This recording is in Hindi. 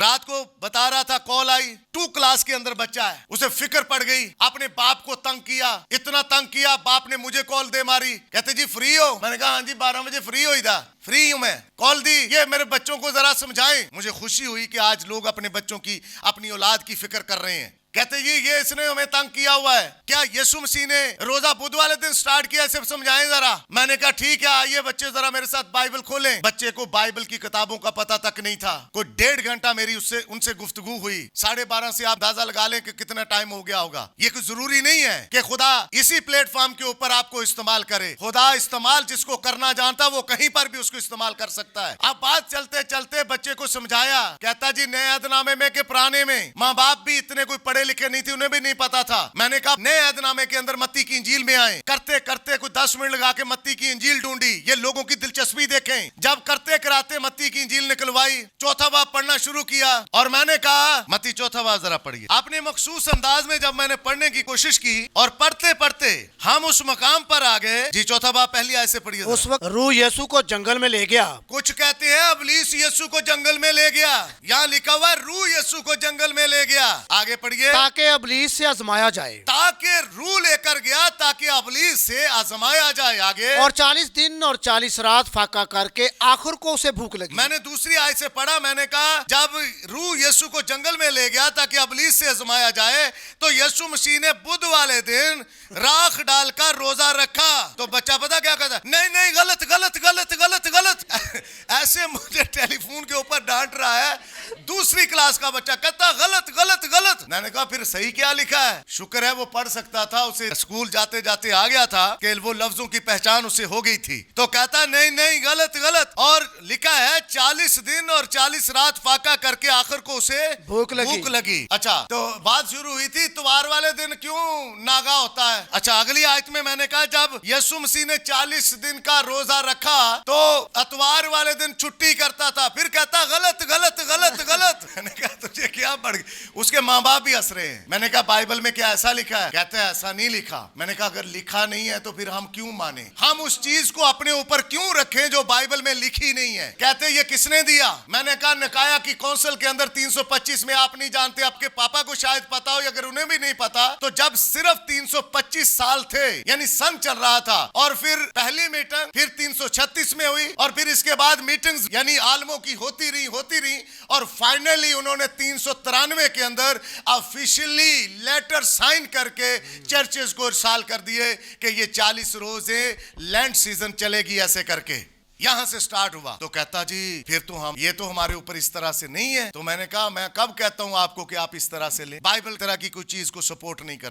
रात को बता रहा था, कॉल आई, 2 क्लास के अंदर बच्चा है, उसे फिक्र पड़ गई, अपने बाप को तंग किया, इतना तंग किया, बाप ने मुझे कॉल दे मारी, कहते जी फ्री हो? मैंने कहा हाँ जी 12 बजे फ्री हो, इधर फ्री हूं मैं। कॉल दी, ये मेरे बच्चों को जरा समझाएं। मुझे खुशी हुई कि आज लोग अपने बच्चों की, अपनी औलाद की फिक्र कर रहे हैं। कहते जी ये इसने हमें तंग किया हुआ है, क्या यीशु मसीह ने रोजा बुध वाले दिन स्टार्ट किया, इसे समझाएं जरा। मैंने कहा ठीक है, आइए बच्चे जरा मेरे साथ बाइबल खोलें। बच्चे को बाइबल की किताबों का पता तक नहीं था। कोई 1.5 घंटा मेरी उनसे गुफ्तगू हुई। 12:30 से आप अंदाजा लगा लें कि कितना टाइम हो गया होगा। ये कोई जरूरी नहीं है कि खुदा इसी प्लेटफॉर्म के ऊपर आपको इस्तेमाल करे। खुदा इस्तेमाल जिसको करना जानता वो कहीं पर भी उसको इस्तेमाल कर सकता है। अब बात चलते चलते बच्चे को समझाया, कहता जी नए अहदनामे में के पुराने में माँ बाप भी इतने कोई पढ़े लिखे नहीं थे, उन्हें भी नहीं पता था। मैंने कहा नए अहदनामे के अंदर मत्ती की इंजील में आए, करते करते कोई 10 मिनट लगा के मत्ती की इंजील ढूंढी, ये लोगों की दिलचस्पी देखें। जब करते कराते मत्ती की इंजील निकलवाई, चौथा बाब पढ़ना शुरू किया और मैंने कहा मत्ती चौथा बाब जरा पढ़िए। आपने मखसूस अंदाज में जब मैंने पढ़ने की कोशिश की और पढ़ते पढ़ते हम उस मकाम पर आ गए। जी चौथा बाब पहली आयत से पढ़िए। उस वक्त रूह यीशु को जंगल में ले गया। कुछ कहते हैं इब्लीस यीशु को जंगल में ले गया, यहाँ लिखा हुआ रूह यीशु को जंगल में ले गया। आगे पढ़िए। ताकि इब्लीस से आजमाया जाए। ताकि रूह लेकर गया ताकि इब्लीस से आजमाया जाए। आगे। और 40 दिन और 40 रात फाका करके आखिर को उसे भूख लगी। मैंने दूसरी आयत से पढ़ा, मैंने कहा जब रूह यीशु को जंगल में ले गया ताकि इब्लीस से आजमाया जाए, तो यीशु मसीह ने बुध वाले दिन राख डालकर रोजा रखा। तो बच्चा पता क्या कहता, नहीं नहीं गलत गलत गलत गलत गलत ऐसे मुझे टेलीफोन के ऊपर डांट रहा है। दूसरी क्लास का बच्चा कहता गलत गलत गलत। मैंने कहा फिर सही क्या लिखा है? शुक्र है वो पढ़ सकता था, उसे स्कूल जाते जाते आ गया था कि वो लफ्जों की पहचान उसे हो गई थी। तो कहता नहीं नहीं गलत गलत, और लिखा है 40 दिन और 40 रात फाका करके आखिर को उसे भूख लगी। अच्छा, तो बात शुरू हुई थी इतवार वाले दिन क्यों नागा होता है। अच्छा, अगली आयत में मैंने कहा जब यीशु मसीह ने 40 दिन का रोजा रखा तो इतवार वाले दिन छुट्टी करता था। फिर कहता गलत गलत गलत गलत। मैंने कहा तुझे क्या पड़ गया? उसके माँ बाप भी हंस रहे हैं। मैंने कहा बाइबल में क्या ऐसा लिखा है? कहते हैं ऐसा नहीं लिखा। मैंने कहा अगर लिखा नहीं है तो फिर हम क्यों माने? हम उस चीज को अपने ऊपर क्यों रखें जो बाइबल में लिखी नहीं है? कहते ये किसने दिया? मैंने कहा निकाया की काउंसिल के अंदर 325 में, आप नहीं जानते, आपके पापा को शायद पता हो, अगर उन्हें भी नहीं पता तो जब सिर्फ 325 साल थे, यानी सन चल रहा था, और फिर पहली मीटिंग फिर 336 में हुई और फिर इसके बाद मीटिंग्स यानी आलमों की होती रही और फाइनली उन्होंने 393 के अंदर ऑफिशियली लेटर साइन करके चर्चेस को इरसाल कर दिए कि ये 40 रोजे लैंड सीजन चलेगी, ऐसे करके यहां से स्टार्ट हुआ। तो कहता जी फिर तो हम ये तो हमारे ऊपर इस तरह से नहीं है। तो मैंने कहा मैं कब कहता हूं आपको कि आप इस तरह से ले? बाइबल तरह की कोई चीज को सपोर्ट नहीं कर